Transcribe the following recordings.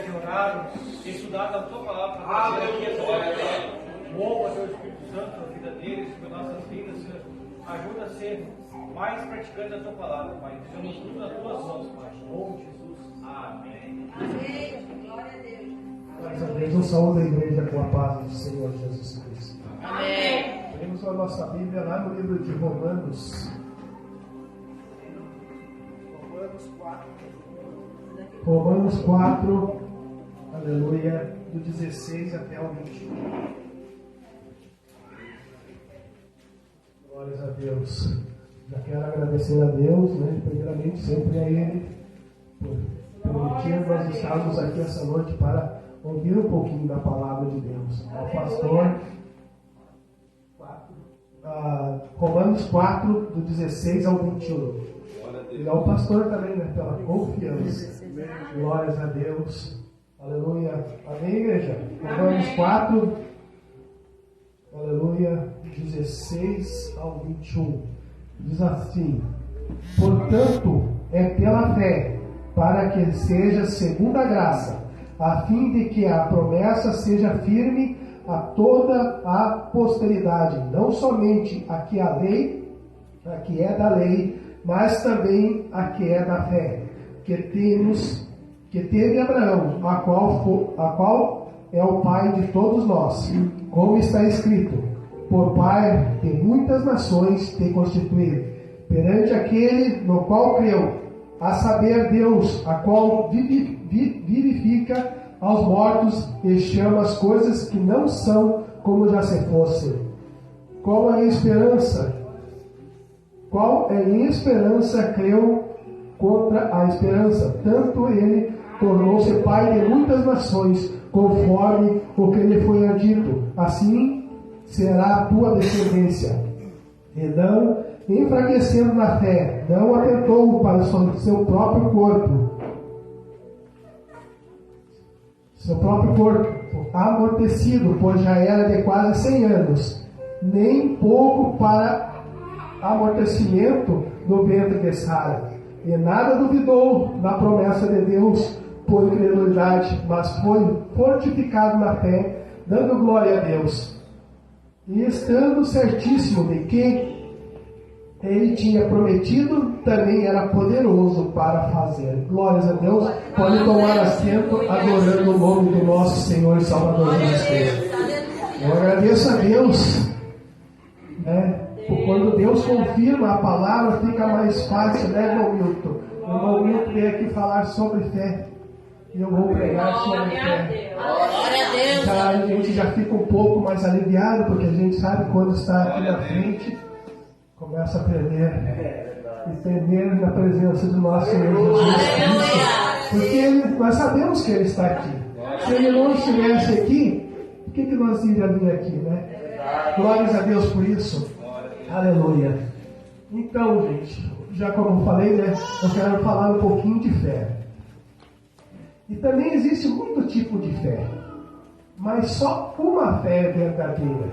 tem orado, tem estudado a tua palavra para trazer aqui essa palavra. Mova teu Espírito Santo na vida deles, nas nossas vidas, Senhor. Ajuda a ser mais praticante da tua palavra, Pai. Deixamos tudo nas tuas mãos, Pai. Em nome de Jesus. Amém. Amém. Glória a Deus. Mais uma vez, eu saúdo a igreja com a paz do Senhor Jesus Cristo. Amém. Temos a nossa Bíblia lá no livro de Romanos. Romanos 4, aleluia, do 16 até o 21. Glórias a Deus. Já quero agradecer a Deus, né? Primeiramente sempre a Ele, por permitir nós estarmos aqui essa noite para ouvir um pouquinho da palavra de Deus. Ao pastor, Romanos 4, do 16 ao 21. Ele é o pastor também, né? Pela confiança. Glórias a Deus. Aleluia. Amém, igreja? Romanos 4, aleluia, 16 ao 21. Diz assim: portanto, é pela fé, para que seja segundo a graça, a fim de que a promessa seja firme a toda a posteridade, não somente a que a lei, a que é da lei, mas também a que é da fé, que teve Abraão, a qual é o pai de todos nós, como está escrito: por pai de muitas nações te constituí, perante aquele no qual creu, a saber Deus, a qual vivifica aos mortos e chama as coisas que não são como já se fossem. Qual é em esperança creu contra a esperança, tanto ele tornou-se pai de muitas nações, conforme o que lhe foi dito: assim será a tua descendência. E não, enfraquecendo na fé, não atentou para o seu próprio corpo, amortecido, pois já era de quase 100 anos, nem pouco para amortecimento do ventre de Sara. E nada duvidou da promessa de Deus por incredulidade, mas foi fortificado na fé, dando glória a Deus. E estando certíssimo de que ele tinha prometido, também era poderoso para fazer. Glórias a Deus. Pode tomar assento adorando o nome do nosso Senhor e Salvador Jesus Cristo. Eu agradeço a Deus, né? Quando Deus confirma a palavra, fica mais fácil, né, irmão Milton? O irmão Milton veio aqui falar sobre fé. E eu vou pregar sobre fé. Glória a Deus. A gente já fica um pouco mais aliviado, porque a gente sabe quando está aqui na frente, começa a tremer. E tremer na presença do nosso Senhor Jesus Cristo. Porque nós sabemos que Ele está aqui. Se Ele não estivesse aqui, por que nós iríamos vir aqui, né? Glórias a Deus por isso. Aleluia. Então, gente, já como eu falei, né, eu quero falar um pouquinho de fé. E também existe muito tipo de fé, mas só uma fé é verdadeira.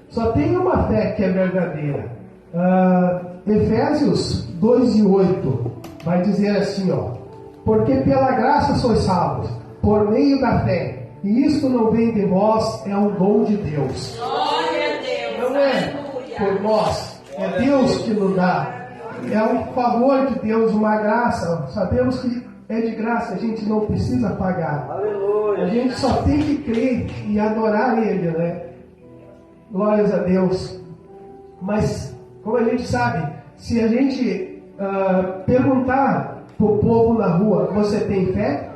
Só tem uma fé que é verdadeira. Efésios 2:8 vai dizer assim, ó: porque pela graça sois salvos, por meio da fé, e isto não vem de vós, é um dom de Deus. Glória a Deus. Não é por nós, é Deus que nos dá. É um favor de Deus, uma graça. Sabemos que é de graça, a gente não precisa pagar. Aleluia. A gente só tem que crer e adorar Ele, né? Glórias a Deus. Mas, como a gente sabe, se a gente perguntar para o povo na rua: você tem fé?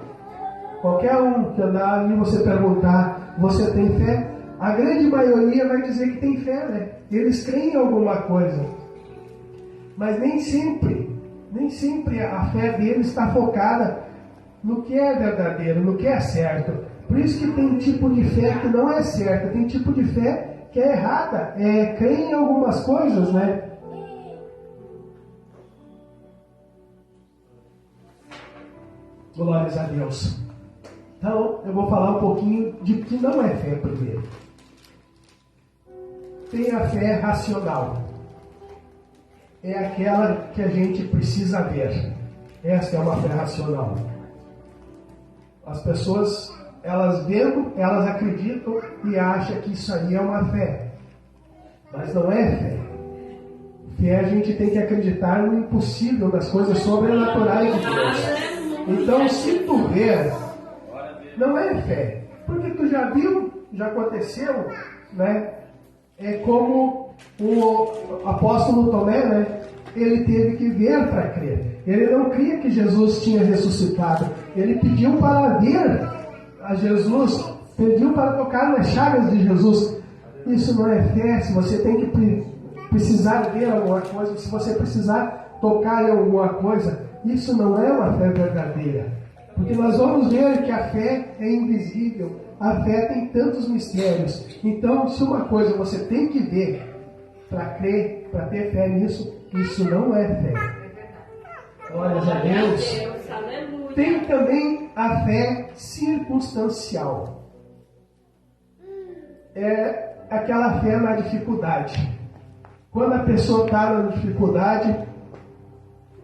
Qualquer um que andar ali, você perguntar: você tem fé? A grande maioria vai dizer que tem fé, né? Eles creem em alguma coisa. Mas nem sempre a fé deles está focada no que é verdadeiro, no que é certo. Por isso que tem tipo de fé que não é certa, tem tipo de fé que é errada, crê em algumas coisas, né? Glórias a Deus. Então, eu vou falar um pouquinho de que não é fé primeiro. Tem a fé racional. É aquela que a gente precisa ver. Essa é uma fé racional. As pessoas, elas vendo, elas acreditam e acham que isso aí é uma fé. Mas não é fé. Fé, a gente tem que acreditar no impossível, das coisas sobrenaturais de Deus. Então, se tu ver, não é fé. Porque tu já viu, já aconteceu, né? É como o apóstolo Tomé, né? Ele teve que ver para crer. Ele não cria que Jesus tinha ressuscitado. Ele pediu para ver a Jesus, pediu para tocar nas chagas de Jesus. Isso não é fé. Se você tem que precisar ver alguma coisa, se você precisar tocar em alguma coisa, isso não é uma fé verdadeira. Porque nós vamos ver que a fé é invisível. A fé tem tantos mistérios. Então, se uma coisa você tem que ver para crer, para ter fé nisso, isso não é fé. Glórias a Deus. Tem também a fé circunstancial. É aquela fé na dificuldade. Quando a pessoa está na dificuldade,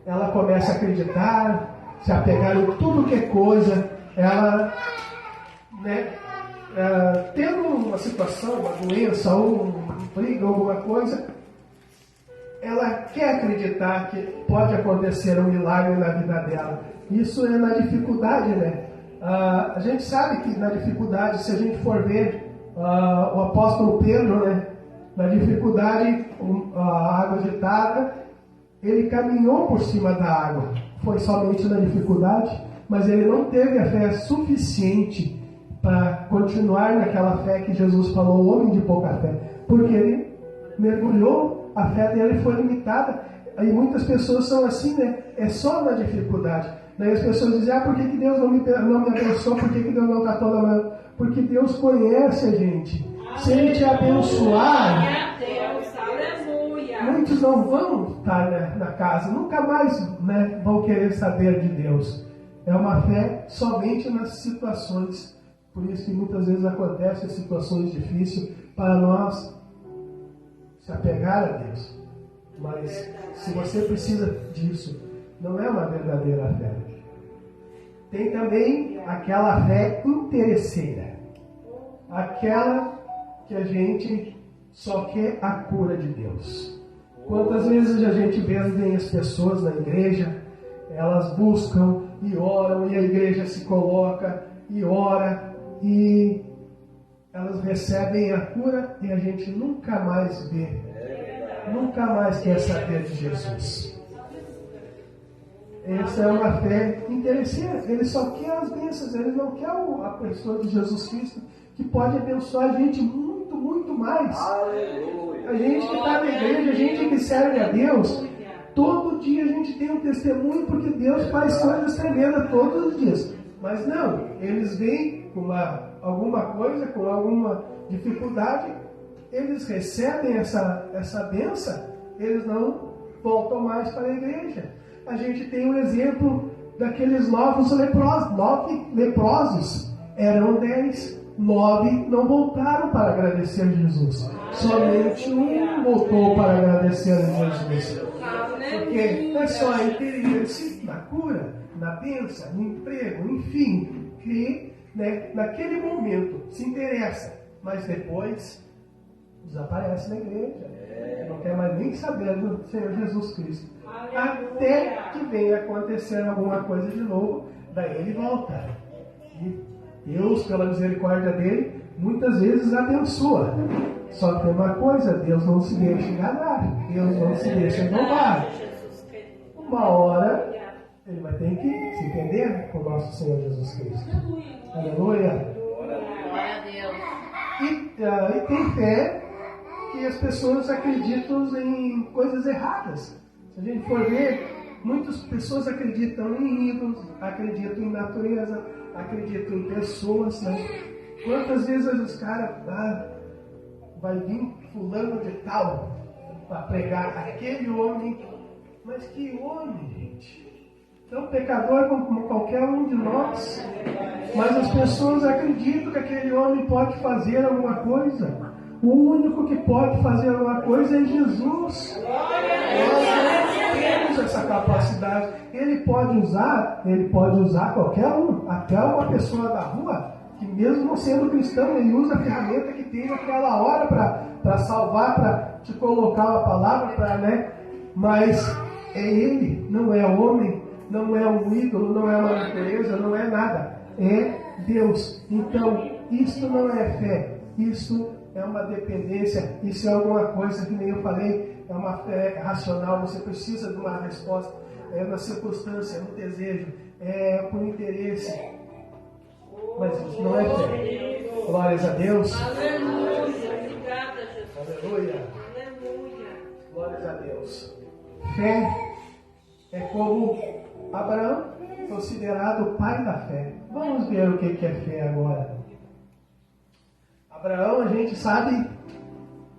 ela começa a acreditar, se apegar em tudo que é coisa, ela, né, tendo uma situação, uma doença, ou uma briga, alguma coisa, ela quer acreditar que pode acontecer um milagre na vida dela. Isso é na dificuldade, né? A gente sabe que na dificuldade, se a gente for ver o apóstolo Pedro, né? Na dificuldade, a água agitada, ele caminhou por cima da água. Foi somente na dificuldade, mas ele não teve a fé suficiente para continuar naquela fé que Jesus falou, o homem de pouca fé. Porque ele mergulhou, a fé dele foi limitada. Aí muitas pessoas são assim, né? É só na dificuldade. Daí as pessoas dizem, por que Deus não me abençoou? Por que Deus não está toda mão? Porque Deus conhece a gente. Se Ele te abençoar, muitos não vão estar na casa, nunca mais, né, vão querer saber de Deus. É uma fé somente nas situações. Por isso que muitas vezes acontecem situações difíceis para nós se apegar a Deus. Mas se você precisa disso, não é uma verdadeira fé. Tem também aquela fé interesseira. Aquela que a gente só quer a cura de Deus. Quantas vezes a gente vê as pessoas na igreja, elas buscam e oram, e a igreja se coloca e ora, e elas recebem a cura e a gente nunca mais vê, nunca mais quer saber de Jesus. Essa é uma fé interesseira. Ele só quer as bênçãos, ele não quer a pessoa de Jesus Cristo, que pode abençoar a gente muito, muito mais. Aleluia. A gente que está na igreja, a gente que serve a Deus, todo dia a gente tem um testemunho, porque Deus faz coisas tremendas todos os dias. Mas não, eles vêm com alguma coisa, com alguma dificuldade, eles recebem essa bênção, eles não voltam mais para a igreja. A gente tem um exemplo daqueles 9 leprosos. Eram 10, 9 não voltaram para agradecer a Jesus. Somente um voltou para agradecer a Jesus. Porque é só interesse na cura, na bênção, no emprego, enfim, que, né, naquele momento se interessa, mas depois desaparece da igreja. Não quer mais nem saber do Senhor Jesus Cristo. Até que venha acontecer alguma coisa de novo, daí ele volta. E Deus, pela misericórdia dele, muitas vezes abençoa. Só que tem uma coisa, Deus não se deixa enganar, Deus não se deixa enganar. Uma hora ele vai ter que se entender com o nosso Senhor Jesus Cristo. Aleluia. Glória a Deus. E tem fé que as pessoas acreditam em coisas erradas. Se a gente for ver, muitas pessoas acreditam em ídolos, acreditam em natureza, acreditam em pessoas, né? Quantas vezes os caras vai vir fulano de tal para pregar aquele homem, mas que homem, gente? Então, pecador como qualquer um de nós, mas as pessoas acreditam que aquele homem pode fazer alguma coisa. O único que pode fazer alguma coisa é Jesus. Nós não temos essa capacidade. Ele pode usar qualquer um, até uma pessoa da rua, que mesmo não sendo cristão, ele usa a ferramenta que tem naquela hora para salvar, para te colocar a palavra, né? Mas é ele, não é homem, não é um ídolo, não é uma natureza, não é nada. É Deus. Então, isso não é fé, isso é uma dependência, isso é alguma coisa que nem eu falei, é uma fé racional. Você precisa de uma resposta, é na circunstância, no desejo, é por interesse, mas isso não é fé. Glórias a Deus. Aleluia. Obrigada, Jesus. Aleluia. Aleluia. Glórias a Deus. Fé é como Abraão, considerado o pai da fé. Vamos ver o que é fé agora. Abraão, a gente sabe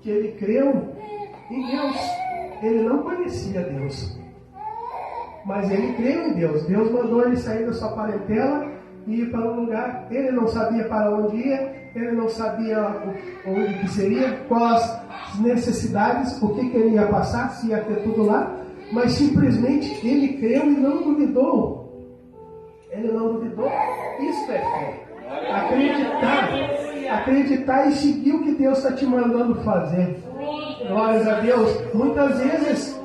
que ele creu em Deus. Ele não conhecia Deus, mas ele creu em Deus. Deus mandou ele sair da sua parentela e ir para um lugar. Ele não sabia para onde ia, ele não sabia onde que seria, quais as necessidades, o que ele ia passar, se ia ter tudo lá, mas simplesmente ele creu e não duvidou. Ele não duvidou. Isso é fé. Acreditar e seguir o que Deus está te mandando fazer. Glórias a Deus. Muitas vezes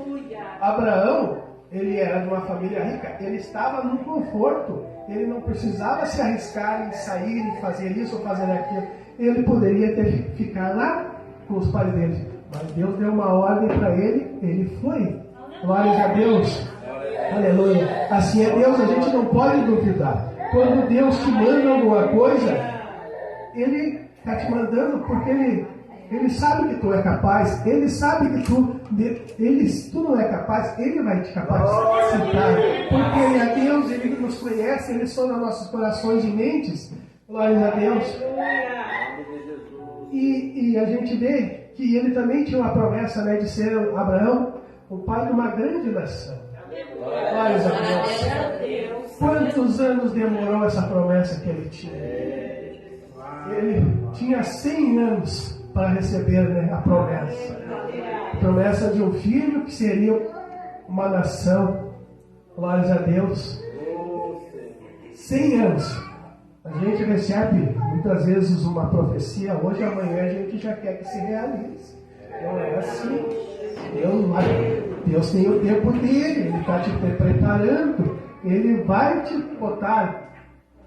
Abraão, ele era de uma família rica, ele estava num conforto, ele não precisava se arriscar em sair e fazer isso ou fazer aquilo. Ele poderia ter ficar lá com os pais dele, mas Deus deu uma ordem para ele, ele foi. Glórias a Deus. Aleluia. Assim é Deus, a gente não pode duvidar. Quando Deus te manda alguma coisa, Ele está te mandando porque Ele sabe que tu é capaz, Ele sabe que se tu não é capaz, Ele vai te capacitar. Porque Ele é Deus, Ele nos conhece, Ele sonda nossos corações e mentes. Glória a Deus. E a gente vê que ele também tinha uma promessa, né, de ser Abraão, o pai de uma grande nação. Glória a Deus. Quantos anos demorou essa promessa que ele tinha? Ele tinha 100 anos para receber, né, a promessa. A promessa de um filho que seria uma nação. Glória a Deus. 100 anos. A gente recebe muitas vezes uma profecia, hoje amanhã a gente já quer que se realize. Não é assim. Deus tem o tempo dele, Ele está te preparando, Ele vai te botar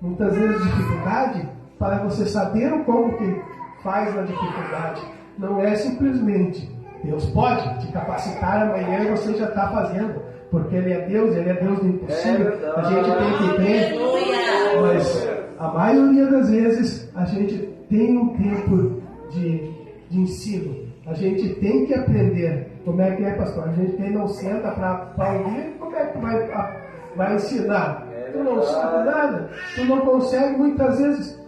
muitas vezes dificuldade para você saber como que faz na dificuldade. Não é simplesmente Deus pode te capacitar amanhã e você já está fazendo, porque Ele é Deus do impossível. A gente tem que crer, mas a maioria das vezes a gente tem um tempo de ensino. A gente tem que aprender. Como é que é, pastor? A gente não senta para ouvir, como é que vai ensinar? Tu não sabe nada, tu não consegue muitas vezes.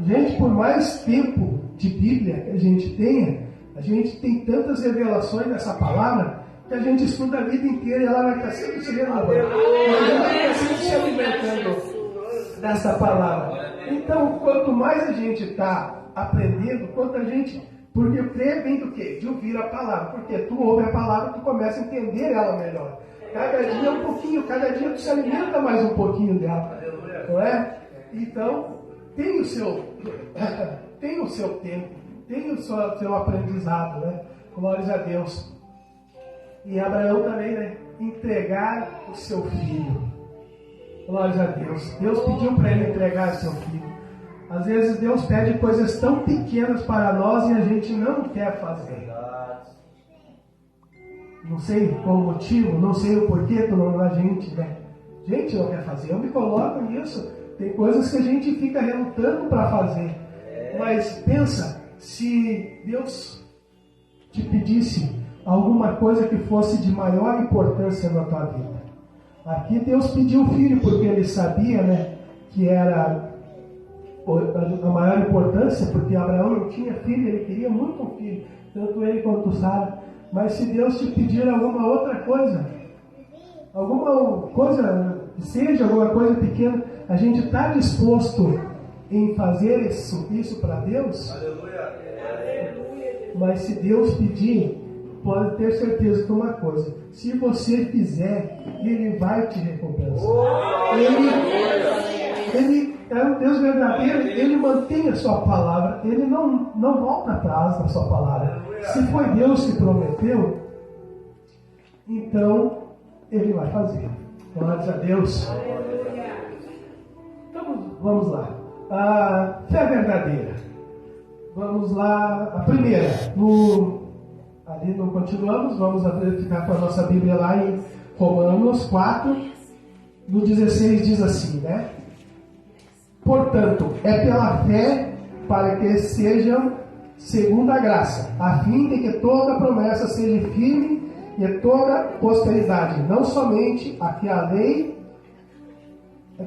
Gente, por mais tempo de Bíblia que a gente tenha, a gente tem tantas revelações dessa palavra que a gente estuda a vida inteira e ela vai estar sempre se renovando. A gente vai estar sempre se alimentando dessa palavra. Então, quanto mais a gente está aprendendo, quanto a gente... Porque crer vem do quê? De ouvir a palavra. Porque tu ouve a palavra, tu começa a entender ela melhor. Cada dia um pouquinho, cada dia tu se alimenta mais um pouquinho dela. Não é? Então, tem o seu tempo, tem o seu aprendizado, né? Glórias a Deus. E Abraão também, né? Entregar o seu filho. Glórias a Deus. Deus pediu para ele entregar o seu filho. Às vezes Deus pede coisas tão pequenas para nós e a gente não quer fazer. Não sei qual o motivo, não sei o porquê a gente, né? A gente não quer fazer. Eu me coloco nisso. Tem coisas que a gente fica relutando para fazer. Mas pensa, se Deus te pedisse alguma coisa que fosse de maior importância na tua vida. Aqui Deus pediu o filho porque Ele sabia, né, que era a maior importância, porque Abraão não tinha filho, ele queria muito um filho, tanto ele quanto Sara. Mas se Deus te pedir alguma outra coisa, alguma coisa, seja alguma coisa pequena, a gente está disposto em fazer isso para Deus? Aleluia. Mas se Deus pedir, pode ter certeza de uma coisa: se você fizer, Ele vai te recompensar. Ele é um Deus verdadeiro, Ele mantém a sua palavra, Ele não volta atrás da sua palavra. Se foi Deus que prometeu, então Ele vai fazer. Glórias a Deus. Então vamos lá. A fé verdadeira. Vamos lá. A primeira. Ali não continuamos. Vamos ficar com a nossa Bíblia lá em Romanos 4. No 16 diz assim, né? Portanto, é pela fé para que sejam segundo a graça, a fim de que toda promessa seja firme e toda posteridade, não somente a que a lei,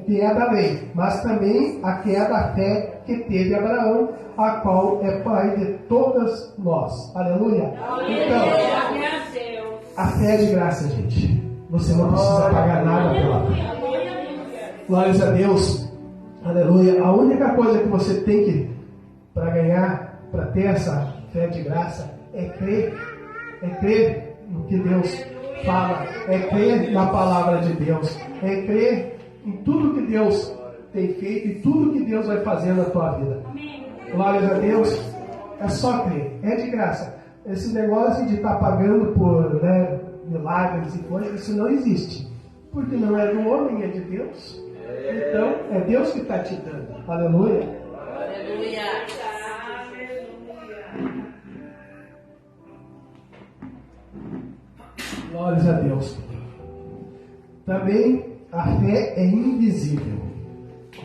que é da lei, mas também a que é da fé que teve Abraão, a qual é pai de todas nós. Aleluia. Então, a fé é de graça, gente. Você não precisa pagar nada pela fé. Glórias a Deus. Aleluia. A única coisa que você tem que, para ganhar, para ter essa fé de graça, é crer. É crer no que Deus fala. É crer na palavra de Deus. É crer em tudo que Deus tem feito e tudo que Deus vai fazer na tua vida. Glórias a Deus. É só crer. É de graça. Esse negócio de estar pagando por, né, milagres e coisas, isso não existe. Porque não é do homem, é de Deus. Então, é Deus que está te dando. Aleluia. Aleluia. Glórias a Deus. Também a fé é invisível.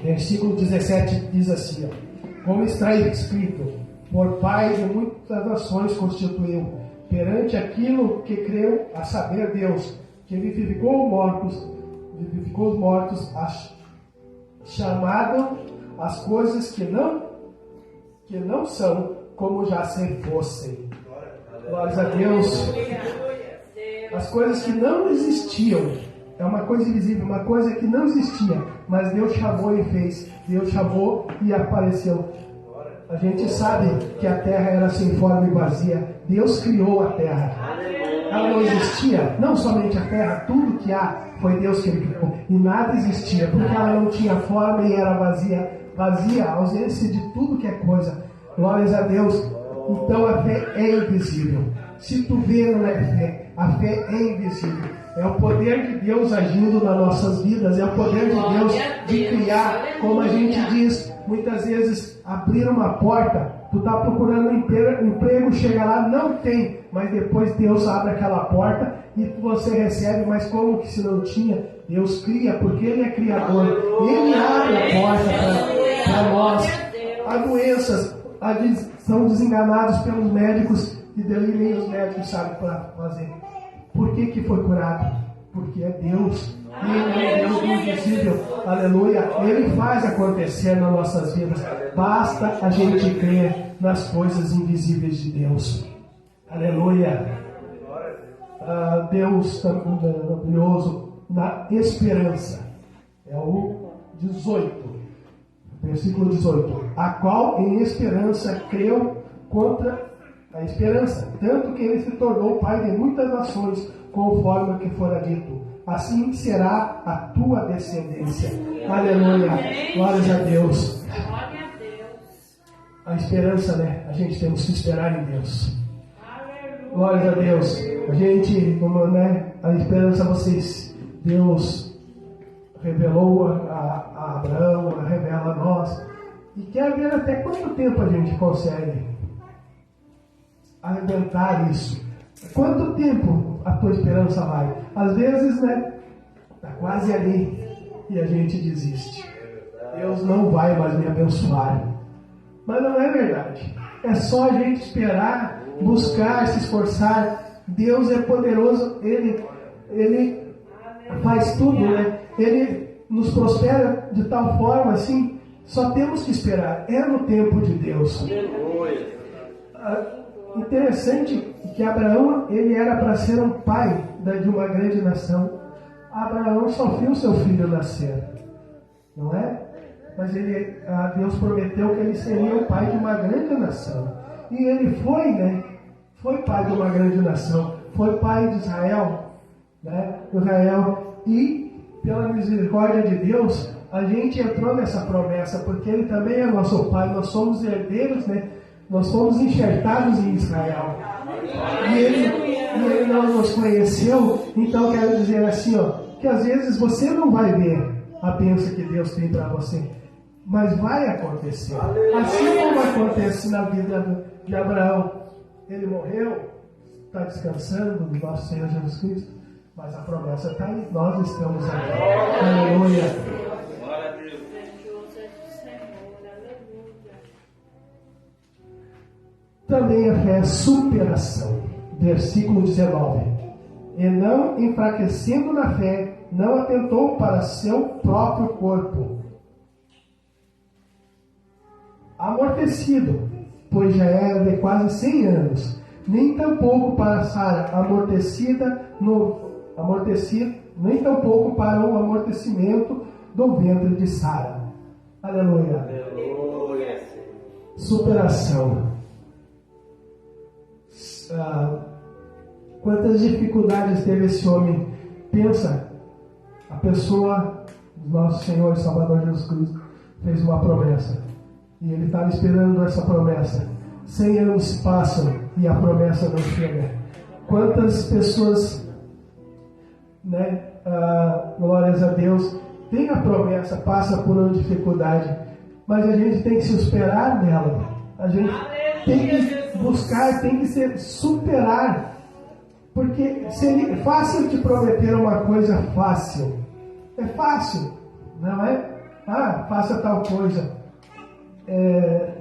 Versículo 17 diz assim, ó, como está escrito, por pai de muitas nações constituiu, perante aquilo que creu, a saber Deus, que vivificou os mortos, chamado as coisas que não são, como já se fossem. Glórias a Deus. As coisas que não existiam, é uma coisa invisível, uma coisa que não existia, mas Deus chamou e fez. Deus chamou e apareceu. A gente sabe que a terra era sem forma e vazia. Deus criou a terra. Ela não existia, não somente a terra, tudo que há foi Deus que ele criou. E nada existia, porque ela não tinha forma e era vazia. Vazia, a ausência de tudo que é coisa. Glórias a Deus. Então a fé é invisível. Se tu vê, não é fé. A fé é invisível. É o poder de Deus agindo nas nossas vidas. É o poder de Deus de criar, como a gente diz, muitas vezes, abrir uma porta. Tu está procurando um emprego, chega lá, não tem. Mas depois Deus abre aquela porta e você recebe. Mas como que se não tinha? Deus cria, porque Ele é Criador. Ele abre a porta para nós. Há doenças, são desenganados pelos médicos e daí nem os médicos sabem para fazer. Por que foi curado? Porque é Deus. Ele é Deus invisível. Aleluia. Ele faz acontecer nas nossas vidas. Basta a gente crer nas coisas invisíveis de Deus. Aleluia. Deus também maravilhoso na esperança. É o 18. Versículo 18. A qual em esperança creu contra a esperança, tanto que ele se tornou pai de muitas nações, conforme o que fora dito. Assim será a tua descendência. Aleluia. Glórias a Deus. A esperança, né? A gente temos que esperar em Deus. Glórias a Deus. A gente, como, né? A esperança Deus revelou a Abraão, revela a nós. E quer ver até quanto tempo a gente consegue arrebentar isso. Quanto tempo a tua esperança vai? Às vezes, né? Está quase ali e a gente desiste. Deus não vai mais me abençoar. Mas não é verdade. É só a gente esperar, buscar, se esforçar. Deus é poderoso. Ele faz tudo, né? Ele nos prospera de tal forma assim. Só temos que esperar. É no tempo de Deus. Interessante que Abraão, ele era para ser um pai de uma grande nação. Abraão só viu seu filho nascer, não é? Mas Deus prometeu que ele seria o pai de uma grande nação. E ele foi foi pai de uma grande nação, foi pai de Israel, né? Israel, e pela misericórdia de Deus, a gente entrou nessa promessa, porque Ele também é nosso pai, nós somos herdeiros, né? Nós fomos enxertados em Israel. E ele não nos conheceu, então quero dizer assim, ó, que às vezes você não vai ver a bênção que Deus tem para você, mas vai acontecer. Assim como acontece na vida de Abraão. Ele morreu, está descansando do nosso Senhor Jesus Cristo, mas a promessa está aí, nós estamos aqui. Aleluia. Glória a Deus. Também a fé é superação. Versículo 19. E não enfraquecendo na fé, não atentou para seu próprio corpo, amortecido, pois já era de quase 100 anos, nem tampouco para Sara, nem tampouco para o amortecimento do ventre de Sara. Aleluia. Aleluia. Superação. Quantas dificuldades teve esse homem? Pensa, a pessoa do nosso Senhor e Salvador Jesus Cristo fez uma promessa, e ele estava esperando essa promessa. 100 anos se passam e a promessa não chega. Quantas pessoas, né, glórias a Deus, tem a promessa, passa por uma dificuldade, mas a gente tem que se superar nela. A gente tem que buscar, tem que se superar. Porque seria fácil te prometer uma coisa fácil. É fácil, não é? Faça tal coisa. É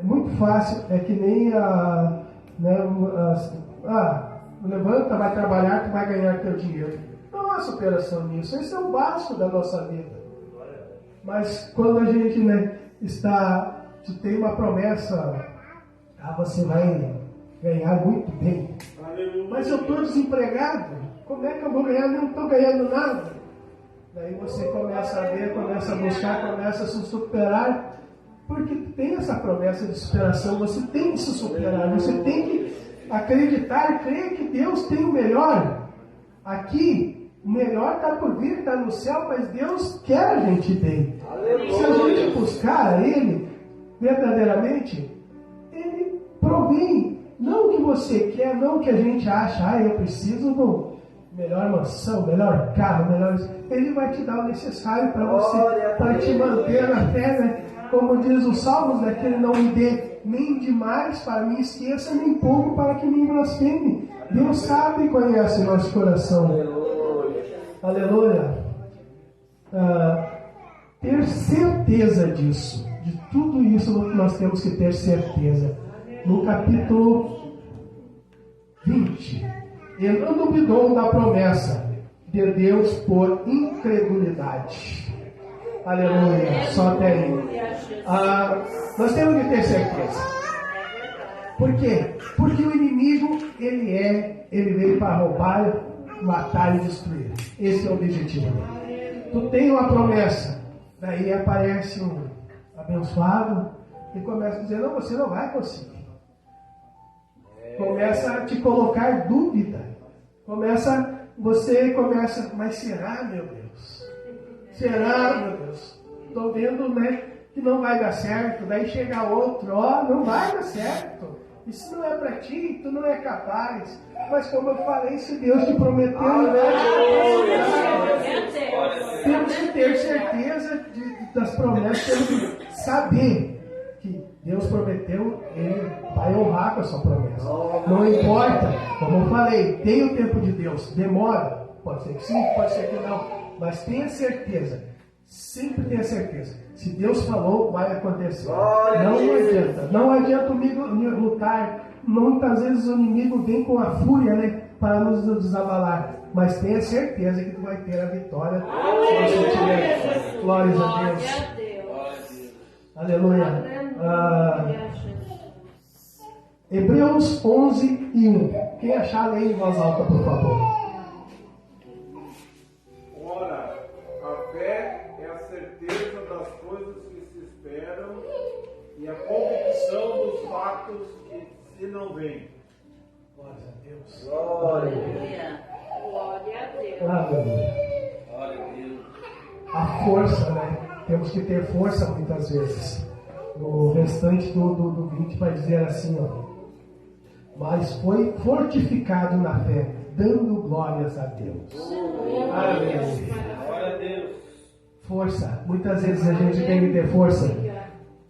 muito fácil. É que nem levanta, vai trabalhar, que vai ganhar teu dinheiro. Não há superação nisso. Esse é o básico da nossa vida. Mas quando a gente, né, tem uma promessa, você vai ganhar muito bem. Mas eu estou desempregado, como é que eu vou ganhar? Não estou ganhando nada. Daí você começa a ver, começa a buscar, começa a se superar, porque tem essa promessa de superação. Você tem que se superar, você tem que acreditar, crer que Deus tem o melhor. Aqui, o melhor está por vir, está no céu, mas Deus quer a gente bem. Se a gente buscar a Ele verdadeiramente, Ele provém. Não o que você quer, não o que a gente acha, eu preciso do melhor mansão, melhor carro, melhor... Ele vai te dar o necessário para você, para te manter na fé, né? Como diz os Salmos, né? Que Ele não me dê nem demais para me esqueça, nem pouco para que me blasfeme. Deus sabe e conhece o nosso coração. Aleluia. Ter certeza disso, de tudo isso nós temos que ter certeza. No capítulo 20, ele não duvidou da promessa de Deus por incredulidade. Aleluia, só até aí. Nós temos que ter certeza. Por quê? Porque o inimigo, ele veio para roubar, matar e destruir. Esse é o objetivo. Tu tem uma promessa, daí aparece um abençoado e começa a dizer, não, você não vai conseguir. Começa a te colocar dúvida. Você começa, mas será, meu Deus? Será, meu Deus? Estou vendo, né, que não vai dar certo. Daí chega outro, não vai dar certo. Isso não é para ti, tu não é capaz. Mas como eu falei, se Deus te prometeu, temos que ter certeza das promessas, temos que saber que Deus prometeu, Ele vai honrar com a sua promessa. Não importa, como eu falei, tem o tempo de Deus, demora, pode ser que sim, pode ser que não, mas tenha certeza, sempre tenha certeza, se Deus falou, vai acontecer. Não adianta o inimigo lutar, muitas vezes o inimigo vem com a fúria, né, para nos desabalar, mas tenha certeza que tu vai ter a vitória se você tiver. Glórias a Deus. Aleluia. Hebreus 11:1. Quem achar, leia em voz alta, por favor. Ora, a fé é a certeza das coisas que se esperam e a convicção dos fatos que se não veem. Glória a Deus. Aleluia. Glória a Deus. Aleluia. Glória a Deus. A força, né? Temos que ter força muitas vezes. No restante do 20 vai dizer assim, ó. Mas foi fortificado na fé, dando glórias a Deus. Aleluia. Glória a Deus. Força. Muitas vezes a gente tem que ter força.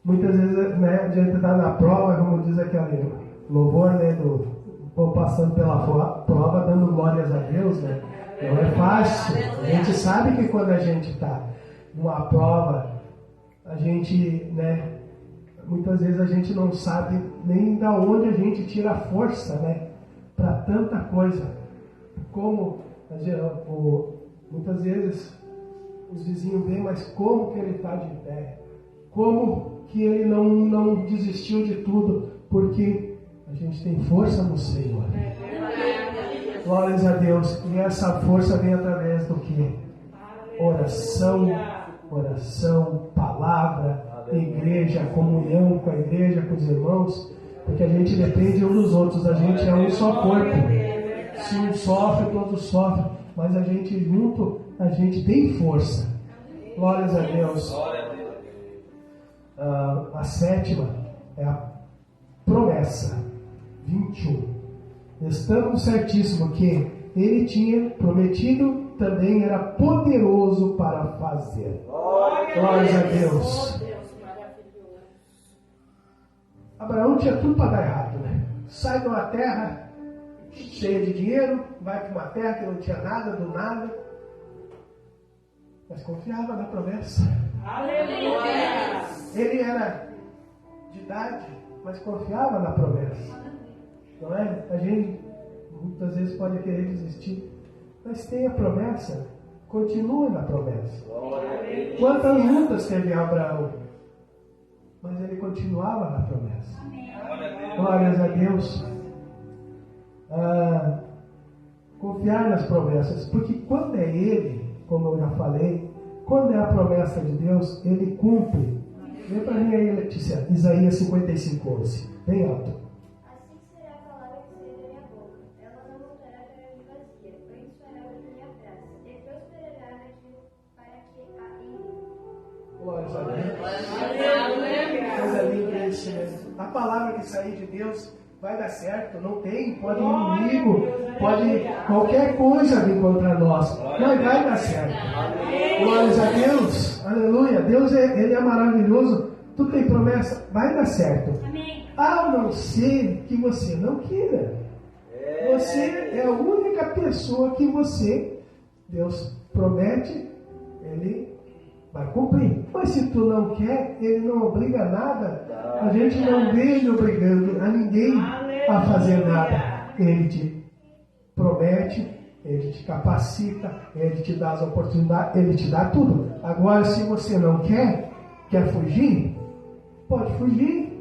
Muitas vezes, né, a gente está na prova, como diz aquele louvor, né, do passando pela prova, dando glórias a Deus, né? Não é fácil. A gente sabe que quando a gente está numa prova, a gente, né, muitas vezes a gente não sabe nem da onde a gente tira a força, né, para tanta coisa. Como muitas vezes os vizinhos veem, mas como que ele está de pé? Como que ele não desistiu de tudo? Porque a gente tem força no Senhor. Glórias a Deus. E essa força vem através do que? Oração, palavra, igreja, comunhão com a igreja, com os irmãos. Porque a gente depende um dos outros. A gente é um só corpo. Se um sofre, todos sofrem. Mas a gente junto, a gente tem força. Glórias a Deus. A sétima é a promessa. 21. Estando certíssimo que ele tinha prometido, também era poderoso para fazer. Glórias a Deus. Abraão tinha tudo para dar errado, né? Sai de uma terra cheia de dinheiro, vai para uma terra que não tinha nada, do nada, mas confiava na promessa. Aleluia. Ele era de idade, mas confiava na promessa. Não é? A gente muitas vezes pode querer desistir, mas tem a promessa, continue na promessa. Quantas lutas teve Abraão? Mas ele continuava na promessa. Glórias a Deus. Confiar nas promessas, porque quando é Ele, como eu já falei, quando é a promessa de Deus, Ele cumpre. Vê para mim aí, Letícia, Isaías 55:11, bem alto. Assim será a palavra que sair da minha boca. Ela não voltará para mim vazia, pois fará o que me abraça, e prosperará naquilo para que a envie. Glórias a Deus. Coisa linda isso mesmo. A palavra que sair de Deus vai dar certo, não tem, pode inimigo, pode qualquer coisa vir contra nós, mas vai dar certo. Glórias a Deus, aleluia. Deus Ele é maravilhoso, tu tem promessa, vai dar certo. A não ser que você não queira. Você é a única pessoa que Deus promete, Ele vai cumprir. Mas se tu não quer, Ele não obriga a nada. A gente não vê Ele obrigando a ninguém a fazer nada. Ele te promete, Ele te capacita, Ele te dá as oportunidades, Ele te dá tudo. Agora, se você não quer fugir, pode fugir.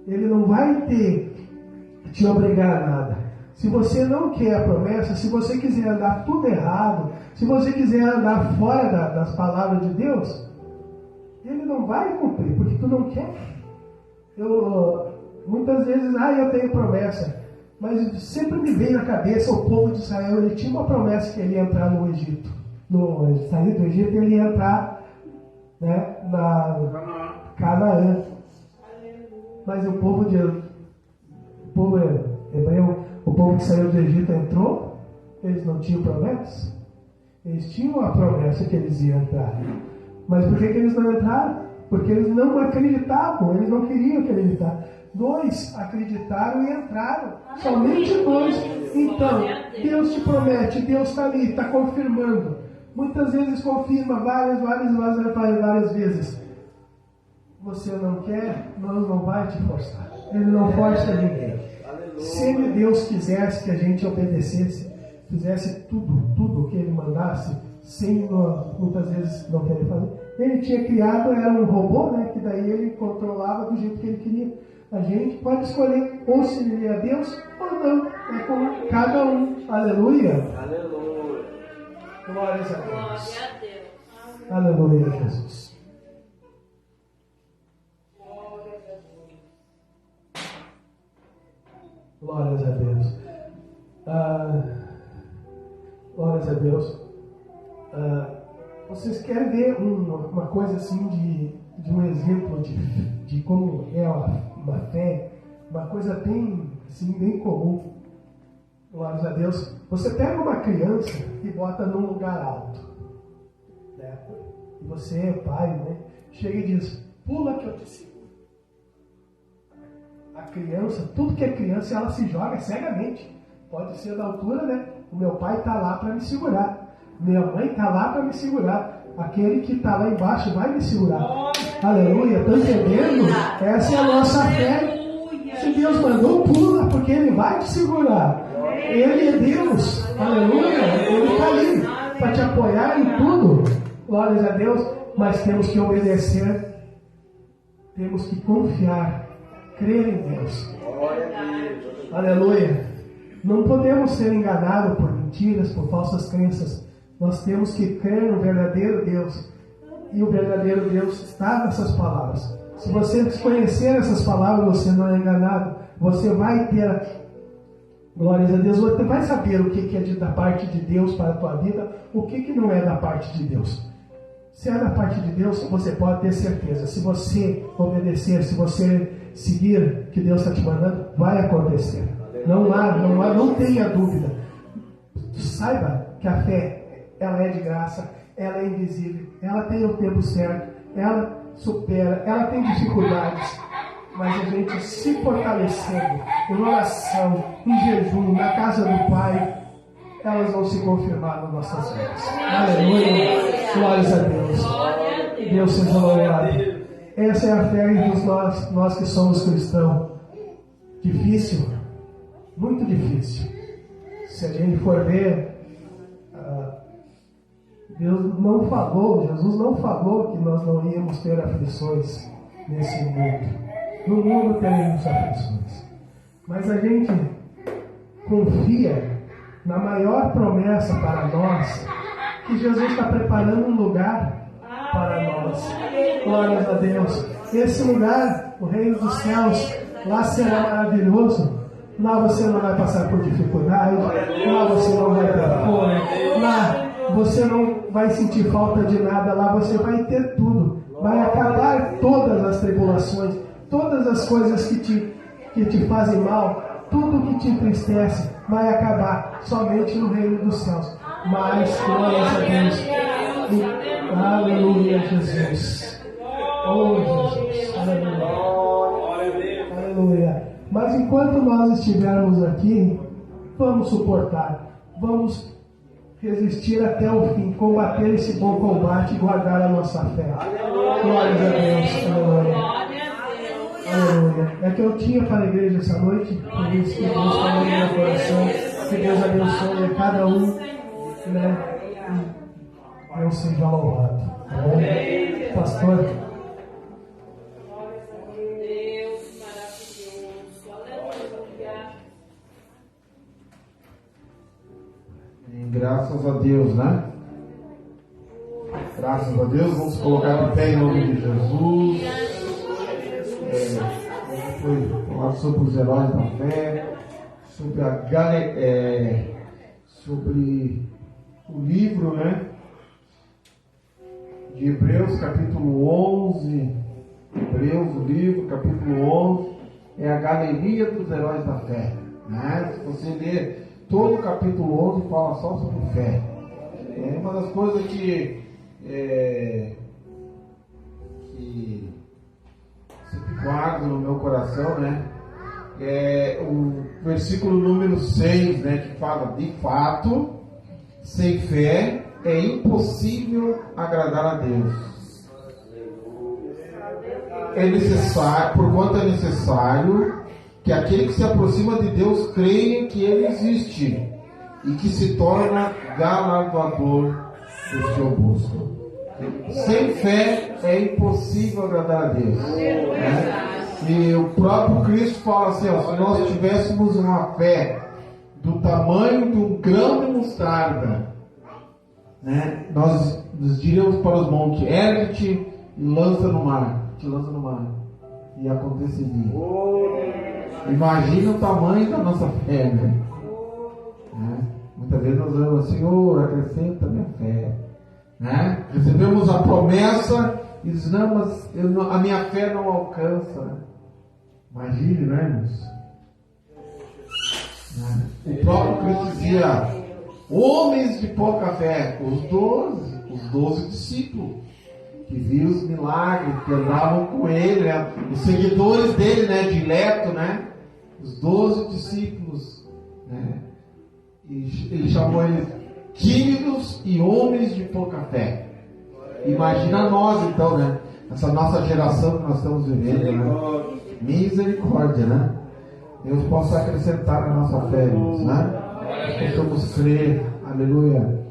Ele não vai te obrigar a nada. Se você não quer a promessa, se você quiser andar tudo errado, se você quiser andar fora das palavras de Deus, Ele não vai cumprir, porque tu não quer. Muitas vezes, eu tenho promessa, mas sempre me veio na cabeça o povo de Israel, ele tinha uma promessa que ele ia entrar no Egito. Sair do Egito, ele ia entrar, né, na Canaã. Mas o povo hebreu, o povo que saiu do Egito entrou, eles não tinham promessa. Eles tinham a promessa que eles iam entrar. Mas por que eles não entraram? Porque eles não acreditavam, eles não queriam acreditar. 2 acreditaram e entraram. Somente 2. Então, Deus te promete, Deus está ali, está confirmando. Muitas vezes confirma várias vezes. Você não quer, Deus não vai te forçar. Ele não força ninguém. Se Deus quisesse que a gente obedecesse, fizesse tudo o que Ele mandasse, sem muitas vezes não querer fazer. Ele tinha criado, era um robô, né, que daí ele controlava do jeito que ele queria. A gente pode escolher ou servir a Deus ou não. É como cada um. Aleluia. Aleluia. Glórias a Deus. Glória a Deus. Aleluia, Jesus. Glórias a Deus. Glórias a Deus. Vocês querem ver uma coisa assim de um exemplo de como é uma fé? Uma coisa bem, assim, bem comum. Glórias a Deus. Você pega uma criança e bota num lugar alto, né? E você, pai, né, chega e diz: pula que eu te seguro. A criança, tudo que é criança, ela se joga cegamente. Pode ser da altura, né? O meu pai está lá para me segurar. Minha mãe está lá para me segurar. Aquele que está lá embaixo vai me segurar. Aleluia. Estão entendendo? Essa é a nossa fé. Se Deus mandou, pula, porque Ele vai te segurar. Ele é Deus. Aleluia. Ele está ali para te apoiar em tudo. Glórias a Deus. Mas temos que obedecer. Temos que confiar. Crer em Deus. Aleluia. Não podemos ser enganados por mentiras, por falsas crenças. Nós temos que crer no verdadeiro Deus. E o verdadeiro Deus está nessas palavras. Se você desconhecer essas palavras, você não é enganado. Você vai ter, glórias a Deus, você vai saber o que é da parte de Deus para a tua vida, o que não é da parte de Deus. Se é da parte de Deus, você pode ter certeza. Se você obedecer, se você seguir o que Deus está te mandando, vai acontecer. Não tenha dúvida. Saiba que a fé, ela é de graça, ela é invisível, ela tem o tempo certo, ela supera, ela tem dificuldades, mas a gente se fortalecendo em oração, em jejum, na casa do Pai, elas vão se confirmar nas nossas vidas. Aleluia! Glórias a Deus. Deus seja louvado. Essa é a fé dos nós que somos cristãos. Difícil, muito difícil. Se a gente for ver, Deus não falou, Jesus não falou que nós não íamos ter aflições nesse mundo. No mundo teremos aflições. Mas a gente confia na maior promessa para nós, que Jesus está preparando um lugar para nós. Glórias a Deus. Esse lugar, o reino dos céus, lá será maravilhoso. Lá você não vai passar por dificuldade, lá você não vai ter fome, lá você não vai sentir falta de nada, lá você vai ter tudo. Vai acabar todas as tribulações, todas as coisas que te fazem mal, tudo que te entristece, vai acabar somente no reino dos céus. Mas, glórias a Deus. Aleluia, Jesus. Oh, Jesus. Aleluia. Aleluia. Mas enquanto nós estivermos aqui, vamos suportar, vamos resistir até o fim, combater esse bom combate e guardar a nossa fé. Glórias a Deus. Aleluia. Aleluia. É que eu tinha para a igreja essa noite, por isso que Deus falou no meu coração, que Deus abençoe a cada um, né? Deus seja louvado. Amém? Pastor. Graças a Deus, né? Graças a Deus, vamos colocar de pé em nome de Jesus. Foi falado sobre os heróis da fé, sobre sobre o livro, né? De Hebreus, capítulo 11. Hebreus, o livro, capítulo 11, é a galeria dos heróis da fé, né? Se você ler todo o capítulo 11, fala só sobre fé. É uma das coisas que sempre guardo no meu coração, né? É o versículo número 6, né? Que fala: de fato, sem fé é impossível agradar a Deus. É necessário, porquanto é necessário que aquele que se aproxima de Deus creia que Ele existe e que se torna galardoador do seu busca. Sem fé é impossível agradar a Deus, né? E o próprio Cristo fala assim, ó, se nós tivéssemos uma fé do tamanho de um grão de mostarda, né, nós diríamos para os montes: ergue-te e lança no mar, e aconteceria. Imagina o tamanho da nossa fé, né? Muitas vezes nós oramos, Senhor, acrescenta minha fé. Né? Recebemos a promessa e dizemos, não, mas a minha fé não alcança. Né? Imagine, né, irmãos? O próprio Cristo dizia, homens de pouca fé, os 12 discípulos, que viam os milagres, que andavam com ele, né? Os seguidores dele, né, dileto, né? Os 12 discípulos, né? E ele chamou eles tímidos e homens de pouca fé. Imagina nós então, né? Essa nossa geração que nós estamos vivendo, né? Misericórdia, né? Deus possa acrescentar na nossa fé, irmãos, né? Possamos crer, aleluia,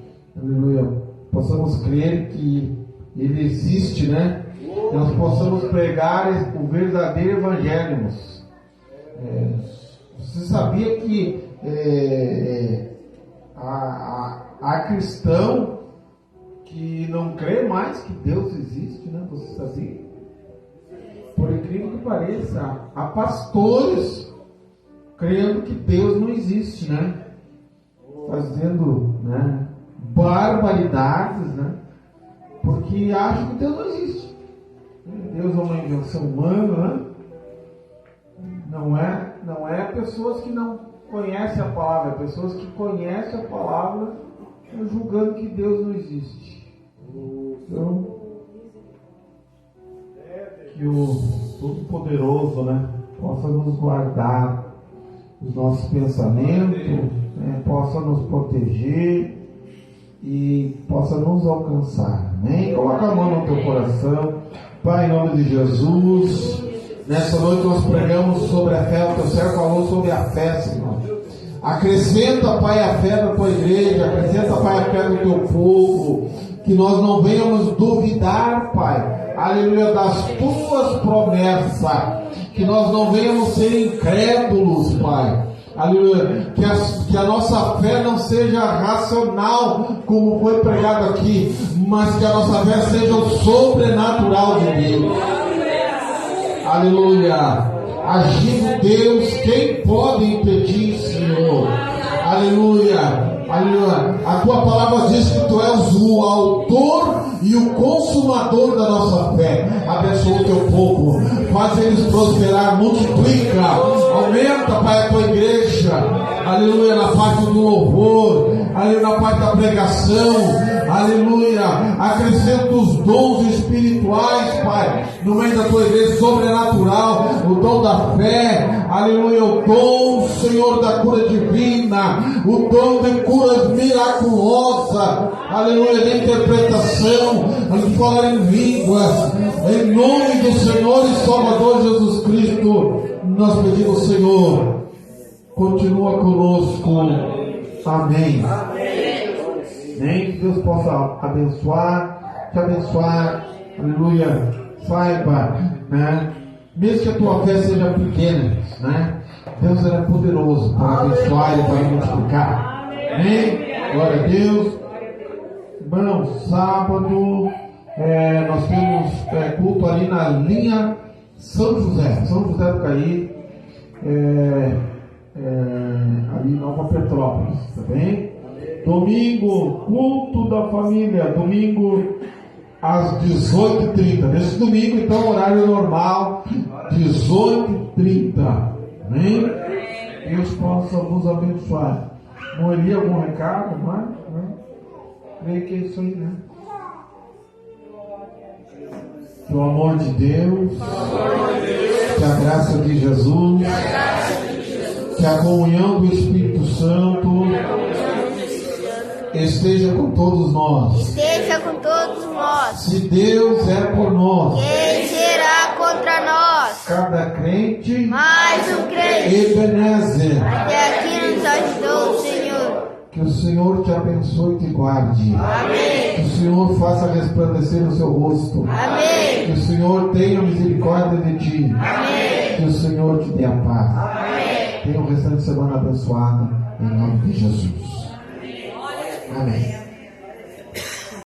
aleluia. Possamos crer que Ele existe, né? Que nós possamos pregar o verdadeiro evangelho, irmãos. Você sabia que há cristão que não crê mais que Deus existe, né? Você sabia? Por incrível que pareça, há pastores crendo que Deus não existe, né? Fazendo, né, barbaridades, né? Porque acham que Deus não existe. Deus é uma invenção humana, né? Não é pessoas que não conhecem a palavra, é pessoas que conhecem a palavra julgando que Deus não existe. Então, que o Todo-Poderoso, né, possa nos guardar os nossos pensamentos, né, possa nos proteger e possa nos alcançar. Amém? Coloca a mão no teu coração. Pai, em nome de Jesus, nessa noite nós pregamos sobre a fé. O teu servo falou sobre a fé, Senhor. Acrescenta, Pai, a fé da tua igreja, acrescenta, Pai, a fé do teu povo, que nós não venhamos duvidar, Pai, aleluia, das tuas promessas, que nós não venhamos ser incrédulos, Pai, aleluia, que a nossa fé não seja racional, como foi pregado aqui, mas que a nossa fé seja o sobrenatural de Deus, aleluia. Agindo Deus, quem pode impedir, Senhor? Aleluia, aleluia. A tua palavra diz que tu és o autor e o consumador da nossa fé. Abençoa o teu povo, faz eles prosperar, multiplica, aumenta, Pai, a tua igreja, aleluia, na parte do louvor, aleluia, na parte da pregação, aleluia, acrescenta os dons espirituais, Pai, no meio da tua igreja, sobrenatural, o dom da fé, aleluia, o dom, Senhor, da cura divina, o dom de curas miraculosas, aleluia, de interpretação, de falar em línguas, em nome do Senhor e Salvador Jesus Cristo, nós pedimos, Senhor, continua conosco, amém. Nem que Deus possa te abençoar, aleluia, saiba, né, mesmo que a tua fé seja pequena, né, Deus é poderoso para abençoar e para multiplicar, amém, glória a Deus. Irmão, sábado, nós temos culto ali na linha São José do Caí, ali em Nova Petrópolis, tá bem? Domingo, culto da família, domingo às 18h30. Nesse domingo, então, horário normal, 18h30. Amém? Deus possa vos abençoar. Moeli algum recado, mas creio que é isso aí, né? Que o amor de Deus, que a graça de Jesus, que a comunhão do Espírito Santo esteja com todos nós. Esteja com todos nós. Se Deus é por nós, Quem será contra nós? cada crente, Mais um crente. Ebenezer. Até aqui nos ajudou o Senhor. Que o Senhor te abençoe e te guarde. Amém. Que o Senhor faça resplandecer o seu rosto. Amém. Que o Senhor tenha misericórdia de ti. Amém. Que o Senhor te dê a paz. Amém. Tenha um restante de semana abençoada, em nome de Jesus.